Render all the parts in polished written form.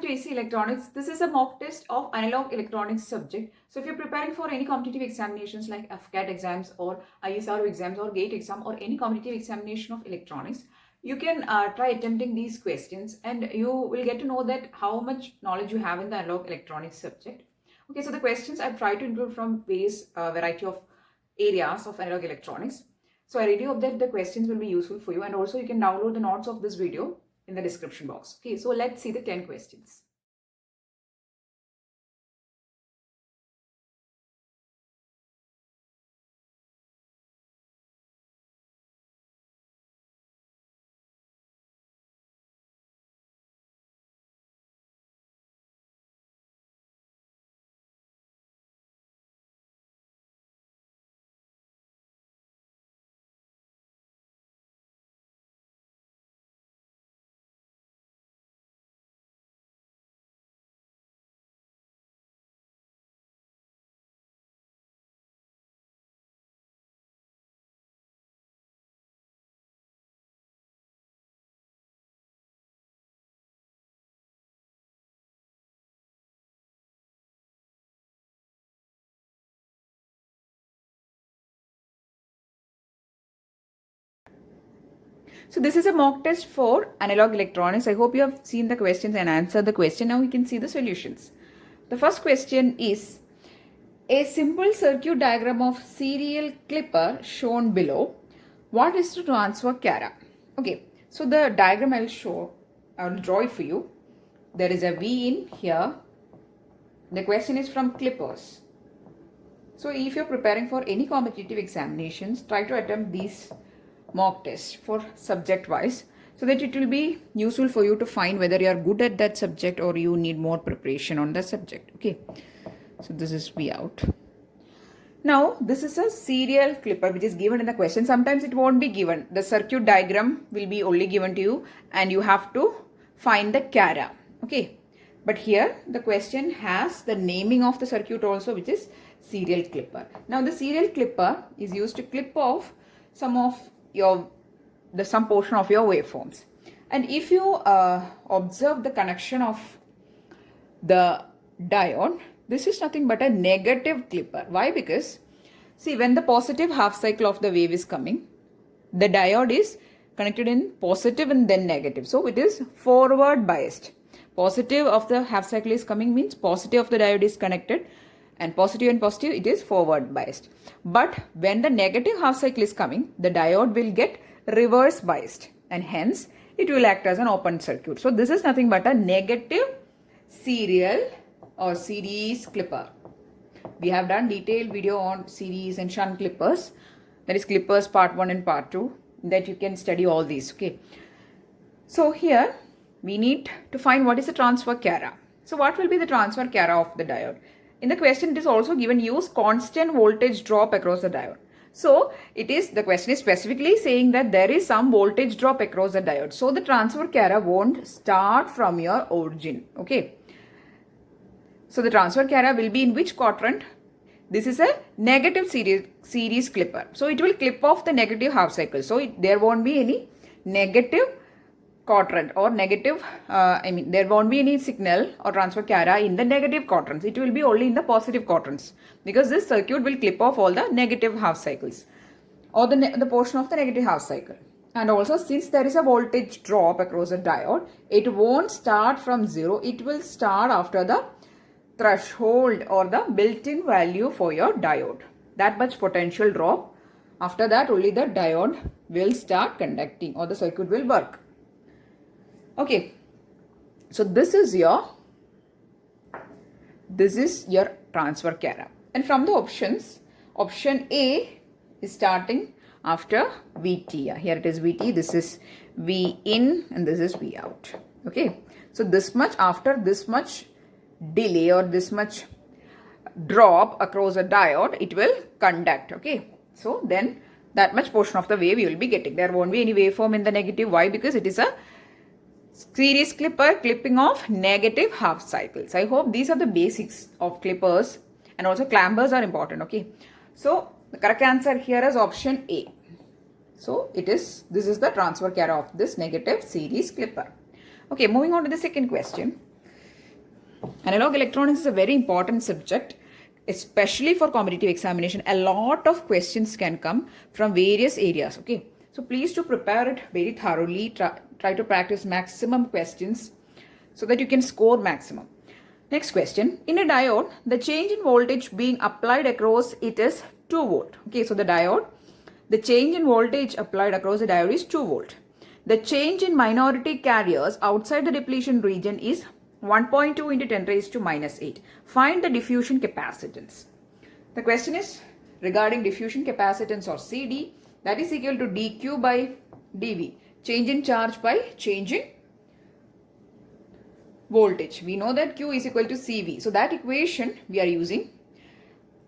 to ESE Electronics. This is a mock test of analog electronics subject. So if you're preparing for any competitive examinations like AFCAT exams or ISRO exams or GATE exam or any competitive examination of electronics, you can try attempting these questions and you will get to know that how much knowledge you have in the analog electronics subject. Okay, so the questions I've tried to include from various variety of areas of analog electronics. So I really hope that the questions will be useful for you, and also you can download the notes of this video in the description box. Okay, so let's see the 10 questions. So this is a mock test for analog electronics. I hope you have seen the questions and answered the question. Now we can see the solutions. The first question is, a simple circuit diagram of serial clipper shown below. What is the transfer cara? Okay, so the diagram I'll draw it for you. There is a V in here. The question is from clippers. So if you're preparing for any competitive examinations, try to attempt these mock tests for subject wise, so that it will be useful for you to find whether you are good at that subject or you need more preparation on the subject. Okay, so this is V out. Now this is a serial clipper which is given in the question. Sometimes it won't be given. The circuit diagram will be only given to you and you have to find the cara. Okay, but here the question has the naming of the circuit also, which is serial clipper. Now the serial clipper is used to clip off some portion of your waveforms. And if you observe the connection of the diode, this is nothing but a negative clipper. Why? Because see, when the positive half cycle of the wave is coming, the diode is connected in positive and then negative. So it is forward biased. Positive of the half cycle is coming means positive of the diode is connected, and positive it is forward biased. But when the negative half cycle is coming, the diode will get reverse biased and hence it will act as an open circuit. So this is nothing but a negative serial or series clipper. We have done detailed video on series and shunt clippers, that is clippers part 1 and part 2, that you can study all these. Okay, so here we need to find what is the transfer cara. So what will be the transfer cara of the diode? In the question it is also given, use constant voltage drop across the diode. So the question is specifically saying that there is some voltage drop across the diode. So the transfer cara won't start from your origin. Okay, so the transfer cara will be in which quadrant? This is a negative series clipper. So it will clip off the negative half cycle. So there won't be any negative quadrant or negative, there won't be any signal or transfer cara in the negative quadrants. It will be only in the positive quadrants, because this circuit will clip off all the negative half cycles or the portion of the negative half cycle. And also, since there is a voltage drop across the diode, it won't start from 0. It will start after the threshold or the built-in value for your diode. That much potential drop. After that, only the diode will start conducting or the circuit will work. Okay, so this is your transfer cara. And from the options, option A is starting after VT. Here it is VT, this is V in and this is V out. Okay, so this much, after this much delay or this much drop across a diode, it will conduct. Okay, so then that much portion of the wave you will be getting. There won't be any waveform in the negative. Why? Because it is a series clipper clipping off negative half cycles. I hope these are the basics of clippers, and also clampers are important. Okay, so the correct answer here is option A. So this is the transfer cara of this negative series clipper. Okay, moving on to the second question. Analog electronics is a very important subject, especially for competitive examination. A lot of questions can come from various areas. Okay, so please to prepare it very thoroughly. Try to practice maximum questions so that you can score maximum. Next question. In a diode, the change in voltage being applied across it is 2 volt. Okay, so the diode, the change in voltage applied across the diode is 2 volt. The change in minority carriers outside the depletion region is 1.2 into 10 raised to minus 8. Find the diffusion capacitance. The question is regarding diffusion capacitance or CD, that is equal to dq by dV. Change in charge by change in voltage. We know that Q is equal to CV. So that equation we are using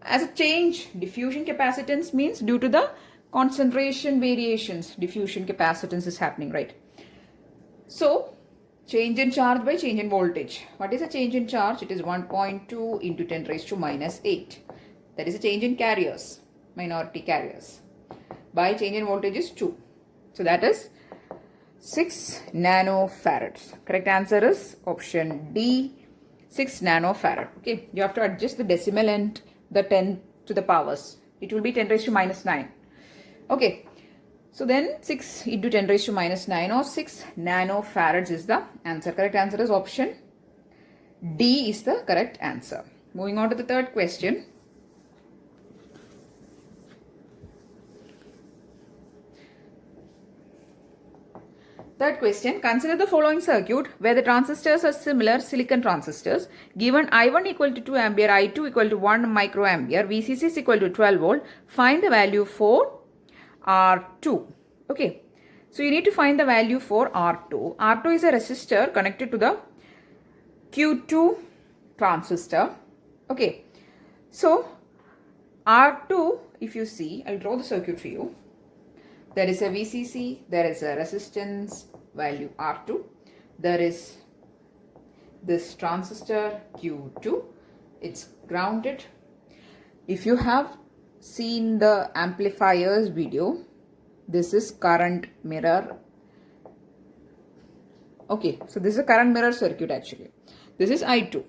as a change. Diffusion capacitance means due to the concentration variations, diffusion capacitance is happening, right? So change in charge by change in voltage. What is a change in charge? It is 1.2 into 10 raised to minus 8. That is a change in carriers, minority carriers. By change in voltage is 2. So that is 6 nanofarads. Correct answer is option D, 6 nanofarad. Okay, you have to adjust the decimal and the 10 to the powers. It will be 10 raised to minus 9. Okay, so then 6 into 10 raised to minus 9 or 6 nanofarads is the answer. Correct answer is option D is the correct answer. Moving on to the third question. Third question, consider the following circuit where the transistors are similar silicon transistors. Given I1 equal to 2 ampere, I2 equal to 1 microampere, VCC is equal to 12 volt. Find the value for R2. Okay, so you need to find the value for R2. R2 is a resistor connected to the Q2 transistor. Okay, so R2, if you see, I'll draw the circuit for you. There is a VCC, there is a resistance value R2, there is this transistor Q2, it's grounded. If you have seen the amplifiers video, this is current mirror. Okay, so this is a current mirror circuit actually. This is I2.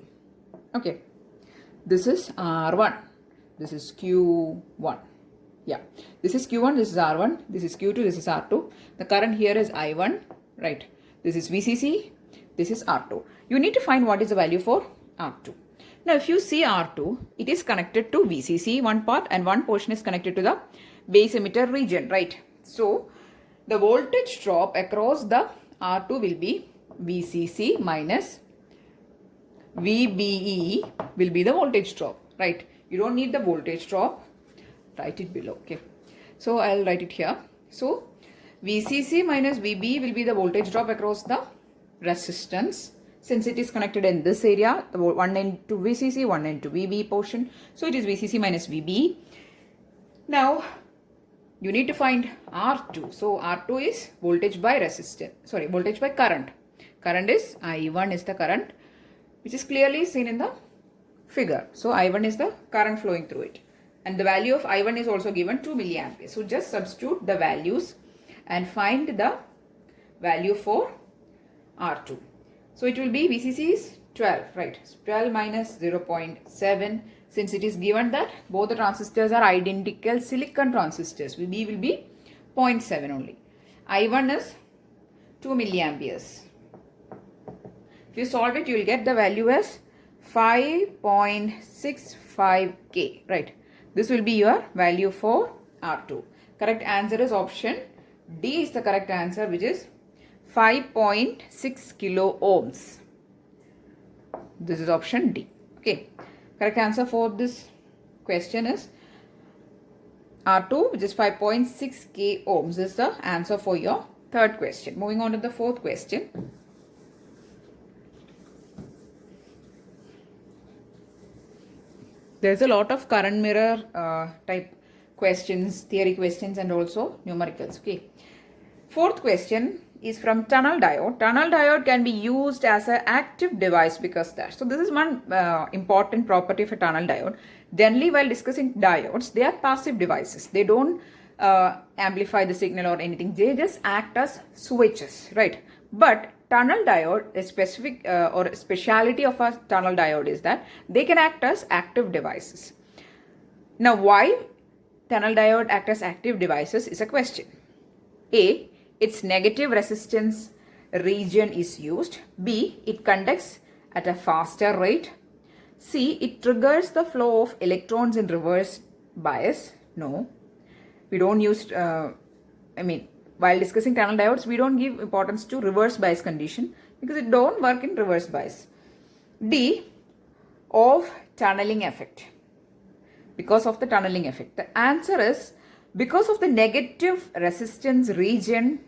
Okay, this is R1, this is Q1. Yeah, this is Q1, this is R1, this is Q2, this is R2. The current here is I1, right? This is VCC, this is R2. You need to find what is the value for R2. Now, if you see R2, it is connected to VCC one part and one portion is connected to the base emitter region, right? So, the voltage drop across the R2 will be VCC minus VBE will be the voltage drop, right? You don't need the voltage drop. Write it below. Okay, so I'll write it here. So VCC minus VB will be the voltage drop across the resistance, since it is connected in this area, the one into VCC, one into VB portion. So it is VCC minus VB. Now you need to find R2. So R2 is voltage by resistance. Sorry, voltage by current. Current is I1 is the current, which is clearly seen in the figure. So I1 is the current flowing through it. And the value of I1 is also given 2 milliamperes. So just substitute the values and find the value for R2. So it will be VCC is 12, right? 12 minus 0.7. Since it is given that both the transistors are identical silicon transistors, VB will be 0.7 only. I1 is 2 milliamperes. If you solve it, you will get the value as 5.65 K, right? This will be your value for R2. Correct answer is option D is the correct answer, which is 5.6 kilo ohms. This is option D. Okay. Correct answer for this question is R2, which is 5.6 k ohms is the answer for your third question. Moving on to the fourth question. There's a lot of current mirror type questions, theory questions, and also numericals. Okay. Fourth question is from tunnel diode. Tunnel diode can be used as an active device because that. So this is one important property of a tunnel diode. Generally, while discussing diodes, they are passive devices. They don't amplify the signal or anything. They just act as switches, right? But tunnel diode, a specific or speciality of a tunnel diode is that they can act as active devices. Now, why tunnel diode act as active devices is a question. A, its negative resistance region is used. B, it conducts at a faster rate. C, it triggers the flow of electrons in reverse bias. No, we don't use, while discussing tunnel diodes, we don't give importance to reverse bias condition because it don't work in reverse bias. D, of tunneling effect. Because of the tunneling effect. The answer is because of the negative resistance region.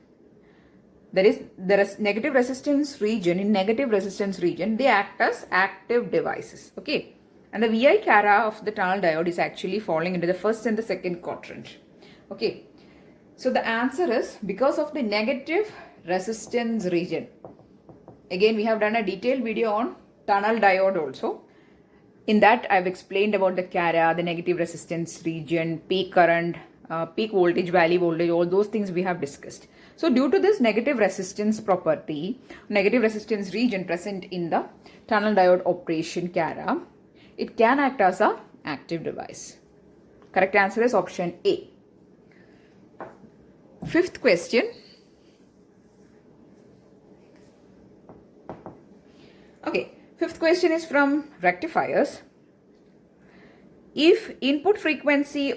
There is negative resistance region. In negative resistance region, they act as active devices. Okay. And the VI cara of the tunnel diode is actually falling into the first and the second quadrant. Okay. So the answer is because of the negative resistance region. Again, we have done a detailed video on tunnel diode also. In that, I've explained about the cara, the negative resistance region, peak current, peak voltage, valley voltage, all those things we have discussed. So due to this negative resistance property, negative resistance region present in the tunnel diode operation cara, it can act as an active device. Correct answer is option A. Fifth question. Okay, fifth question is from rectifiers. If input frequency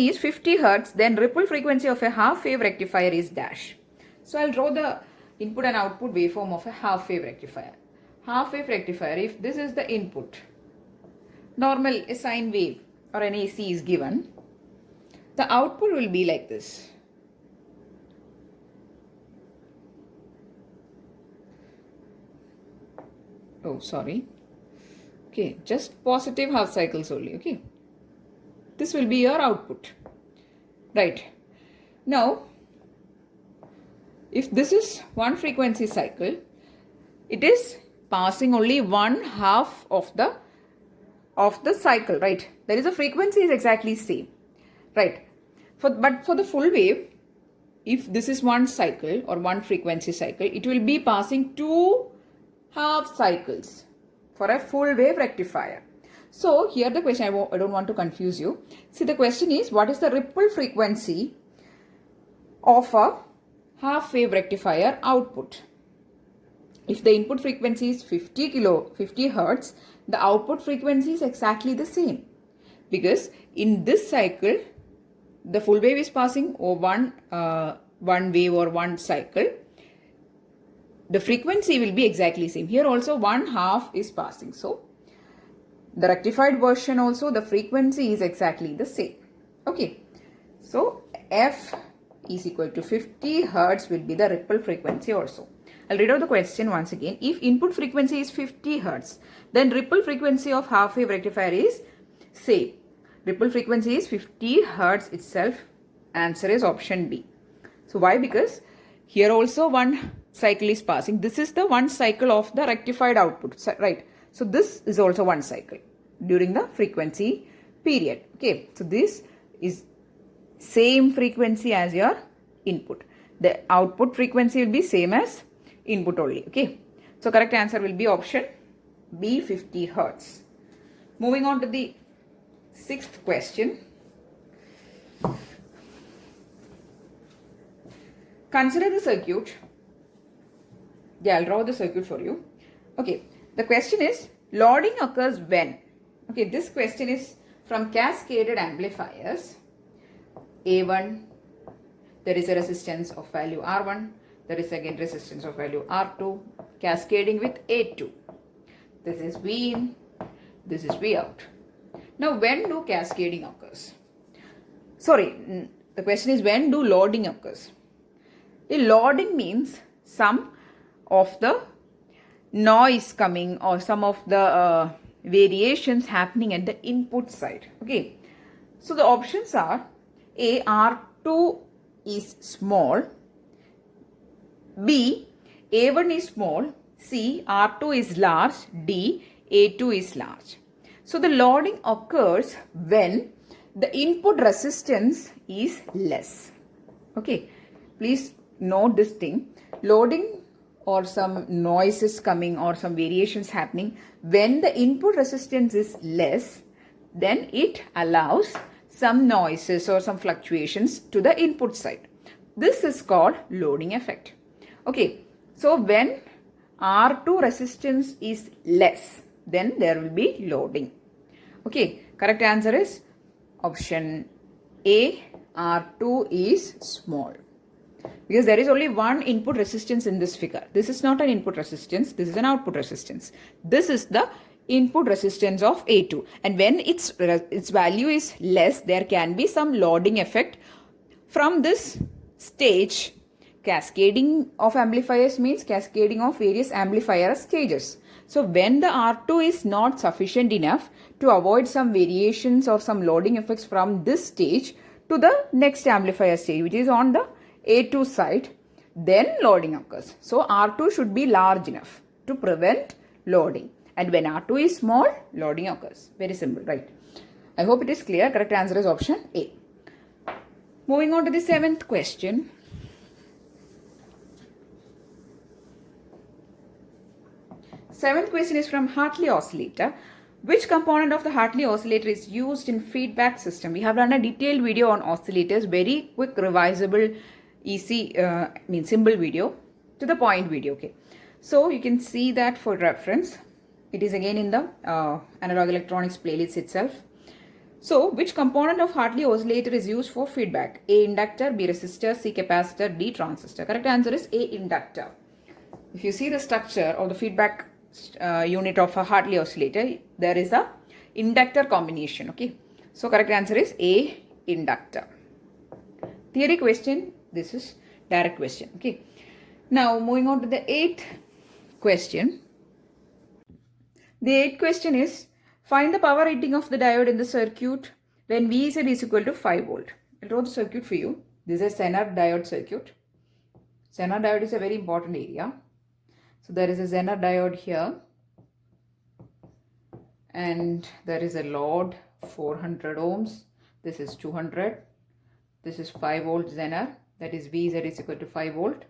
is 50 Hertz, then ripple frequency of a half wave rectifier is dash. So I'll draw the input and output waveform of a half wave rectifier. Half wave rectifier, if this is the input, normal a sine wave or an AC is given, the output will be like this. Oh, sorry. Okay, just positive half cycles only. Okay. This will be your output. Right. Now, if this is one frequency cycle, it is passing only one half of the cycle, right? There is a frequency is exactly same, right? But for the full wave, if this is one cycle or one frequency cycle, it will be passing two half cycles for a full wave rectifier. So here the question, I don't want to confuse you. See, the question is, what is the ripple frequency of a half wave rectifier output? If the input frequency is 50 Hertz, the output frequency is exactly the same. Because in this cycle, the full wave is passing over one wave or one cycle. The frequency will be exactly same. Here also one half is passing. So the rectified version also, the frequency is exactly the same. Okay. So F is equal to 50 Hertz will be the ripple frequency also. I'll read out the question once again. If input frequency is 50 Hertz, then ripple frequency of half wave rectifier is same. Ripple frequency is 50 Hertz itself. Answer is option B. So why? Because here also one cycle is passing. This is the one cycle of the rectified output, right? So this is also one cycle during the frequency period. Okay, so this is same frequency as your input. The output frequency will be same as input only. Okay, so correct answer will be option B, 50 Hertz. Moving on to the sixth question. Consider the circuit. Yeah, I'll draw the circuit for you. Okay, the question is, loading occurs when? Okay, this question is from cascaded amplifiers. A1, there is a resistance of value R1. There is again resistance of value R2, cascading with A2. This is V in, this is V out. Now, when do cascading occurs? Sorry, the question is when do loading occurs? The loading means some of the noise coming or some of the variations happening at the input side. Okay, so the options are A, R2 is small, B, A1 is small, C, R2 is large, D, A2 is large. So the loading occurs when the input resistance is less. Okay, please note this thing. loading or some noise is coming or some variations happening, when the input resistance is less, then it allows some noises or some fluctuations to the input side. This is called loading effect. Okay, so when R2 resistance is less, then there will be loading. Okay, correct answer is option A, R2 is small. Because there is only one input resistance in this figure. This is not an input resistance, this is an output resistance. This is the input resistance of A2. And when its value is less, there can be some loading effect from this stage. Cascading of amplifiers means cascading of various amplifier stages. So when the R2 is not sufficient enough to avoid some variations or some loading effects from this stage to the next amplifier stage, which is on the A2 side, then loading occurs. So R2 should be large enough to prevent loading. And when R2 is small, loading occurs. Very simple, right? I hope it is clear. Correct answer is option A. Moving on to the 7th question. Seventh question is from Hartley oscillator. Which component of the Hartley oscillator is used in feedback system? We have done a detailed video on oscillators, very quick revisable EC symbol video, to the point video. Okay, so you can see that for reference. It is again in the analog electronics playlist itself. So which component of Hartley oscillator is used for feedback? A inductor, B resistor, C capacitor, D transistor. Correct answer is A inductor. If you see the structure of the feedback unit of a Hartley oscillator, there is a inductor combination. Okay, so correct answer is A inductor. Theory question, this is direct question. Okay, now moving on to the 8th question. The 8th question is, find the power rating of the diode in the circuit when VZ is equal to 5 volt. I'll draw the circuit for you. This is a Zener diode circuit. Zener diode is a very important area. So there is a Zener diode here, and there is a load 400 ohms. This is 200. This is 5 volt Zener, that is VZ is equal to 5 volt,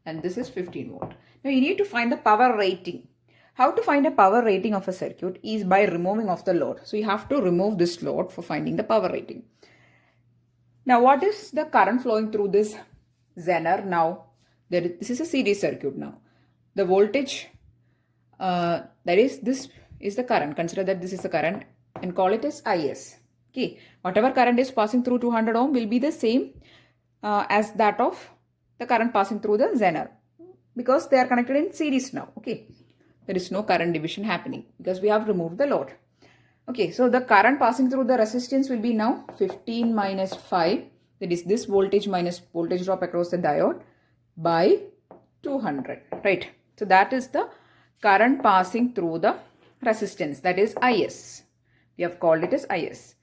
and this is 15 volt. Now you need to find the power rating. How to find a power rating of a circuit is by removing of the load. So you have to remove this load for finding the power rating. Now what is the current flowing through this Zener? Now this is a series circuit now. The voltage, this is the current. Consider that this is the current and call it as IS. Okay, whatever current is passing through 200 ohm will be the same as that of the current passing through the Zener, because they are connected in series now. Okay, there is no current division happening because we have removed the load. Okay, so the current passing through the resistance will be now 15 minus 5, that is this voltage minus voltage drop across the diode, by 200, right? So that is the current passing through the resistance, that is IS. We have called it as IS.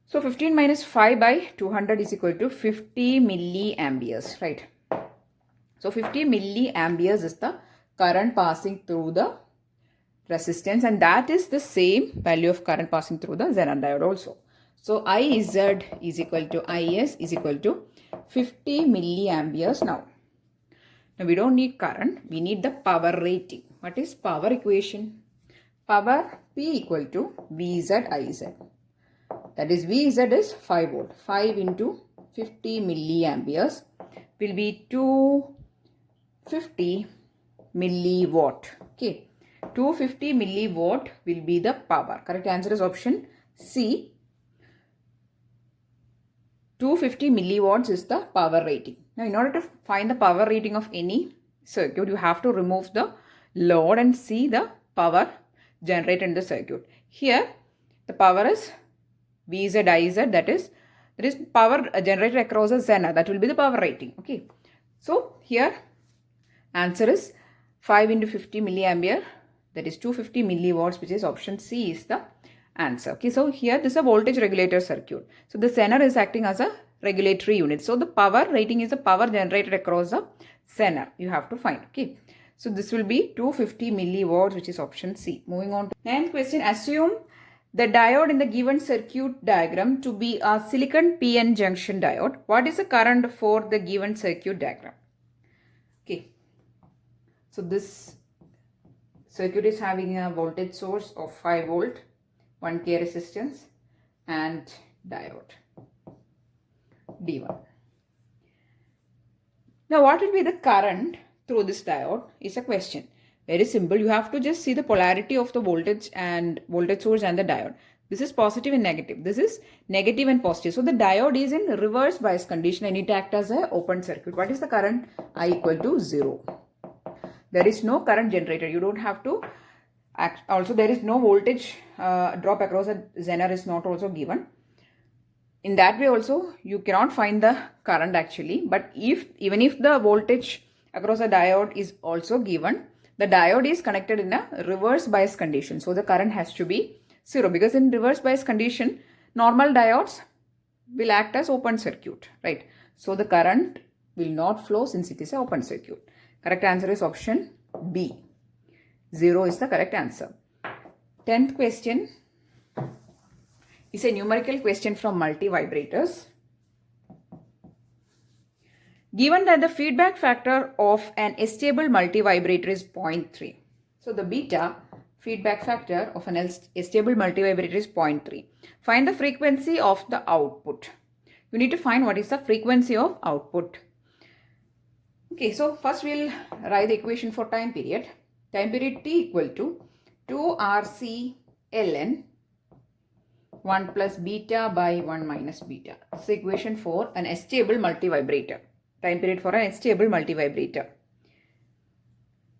So 15 minus 5 by 200 is equal to 50 milliamperes, right? So 50 milliamperes is the current passing through the resistance, and that is the same value of current passing through the Zener diode also. So IZ is equal to IS is equal to 50 milliamperes now. Now we don't need current, we need the power rating. What is power equation? Power P equal to VZ IZ. That is VZ is 5 volt. 5 into 50 milliamperes will be 250 milliwatt. Okay, 250 milliwatt will be the power. Correct answer is option C. 250 milliwatts is the power rating. Now in order to find the power rating of any circuit, you have to remove the load and see the power generated in the circuit. Here the power is VZIZ, that is power generated across a Zener, that will be the power rating. Okay, so here answer is 5 into 50 milliampere, that is 250 milliwatts, which is option C is the answer. Okay, so here this is a voltage regulator circuit. So the Zener is acting as a regulatory unit. So the power rating is the power generated across the Zener. You have to find. Okay, so this will be 250 milliwatts, which is option C. Moving on to 9th question. Assume the diode in the given circuit diagram to be a silicon PN junction diode. What is the current for the given circuit diagram? Okay, So this circuit is having a voltage source of 5 volt, 1K resistance and diode D1. Now what will be the current through this diode is a question. Very simple. You have to just see the polarity of the voltage source and the diode. This is positive and negative. This is negative and positive. So the diode is in reverse bias condition and it acts as an open circuit. What is the current? I equal to 0. There is no current generated. You don't have to act. Also, there is no voltage drop across a Zener is not also given. In that way also, you cannot find the current actually. But even if the voltage across a diode is also given, the diode is connected in a reverse bias condition. So the current has to be 0 because in reverse bias condition, normal diodes will act as open circuit, right? So the current will not flow since it is an open circuit. Correct answer is option B. 0 is the correct answer. 10th question is a numerical question from multivibrators. Given that the feedback factor of an stable multivibrator is 0.3. So the beta feedback factor of an stable multivibrator is 0.3. Find the frequency of the output. You need to find what is the frequency of output. Okay, so first we'll write the equation for time period. Time period T equal to 2RC ln 1 plus beta by 1 minus beta. This is the equation for an stable multivibrator. Time period for an stable multivibrator.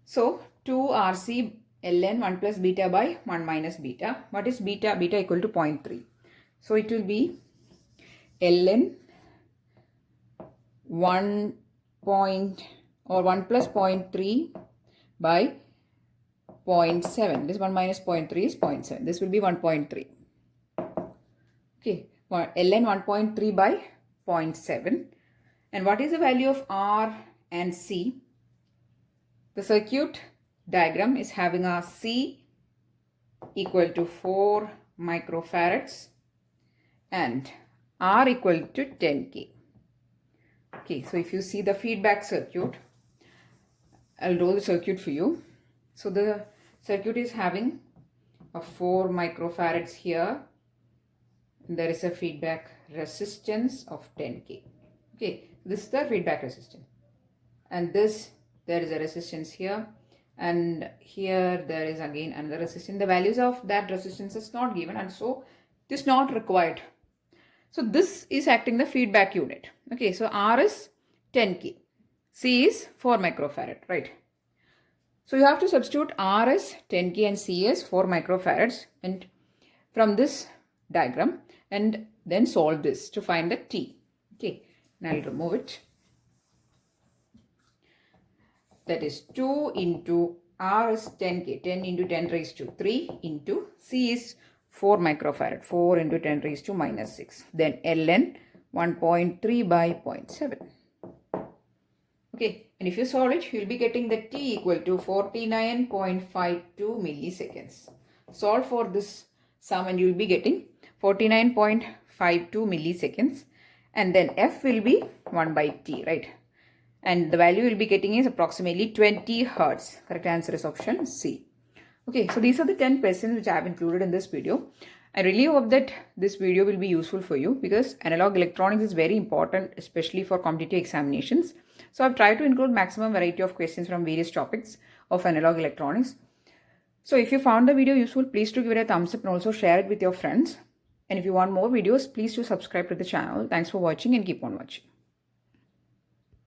So 2RC ln 1 plus beta by 1 minus beta. What is beta? Beta equal to 0.3. So it will be ln 1 plus 0.3 by 0.7. This 1 minus 0.3 is 0.7. This will be 1.3. Okay, ln 1.3 by 0.7. And what is the value of R and C? The circuit diagram is having a C equal to 4 microfarads and R equal to 10K. Okay, so if you see the feedback circuit, I'll draw the circuit for you. So the circuit is having a 4 microfarads here. And there is a feedback resistance of 10K. Okay, this is the feedback resistance. And this, there is a resistance here. And here there is again another resistance. The values of that resistance is not given and so it is not required. So this is acting the feedback unit. Okay, so R is 10K. C is 4 microfarad, right? So you have to substitute R as 10K and C as 4 microfarads and from this diagram and then solve this to find the T. Okay, now I'll remove it. That is 2 into R is 10K, 10 into 10 raised to 3 into C is 4 microfarad, 4 into 10 raised to minus 6. Then ln 1.3 by 0.7. Okay, and if you solve it, you will be getting the T equal to 49.52 milliseconds. Solve for this sum and you will be getting 49.52 milliseconds. And then F will be 1 by T, right? And the value you'll be getting is approximately 20 Hertz. Correct answer is option C. Okay, so these are the 10 questions which I have included in this video. I really hope that this video will be useful for you because analog electronics is very important, especially for competitive examinations. So I've tried to include maximum variety of questions from various topics of analog electronics. So if you found the video useful, please do give it a thumbs up and also share it with your friends. And if you want more videos, please do subscribe to the channel. Thanks for watching and keep on watching.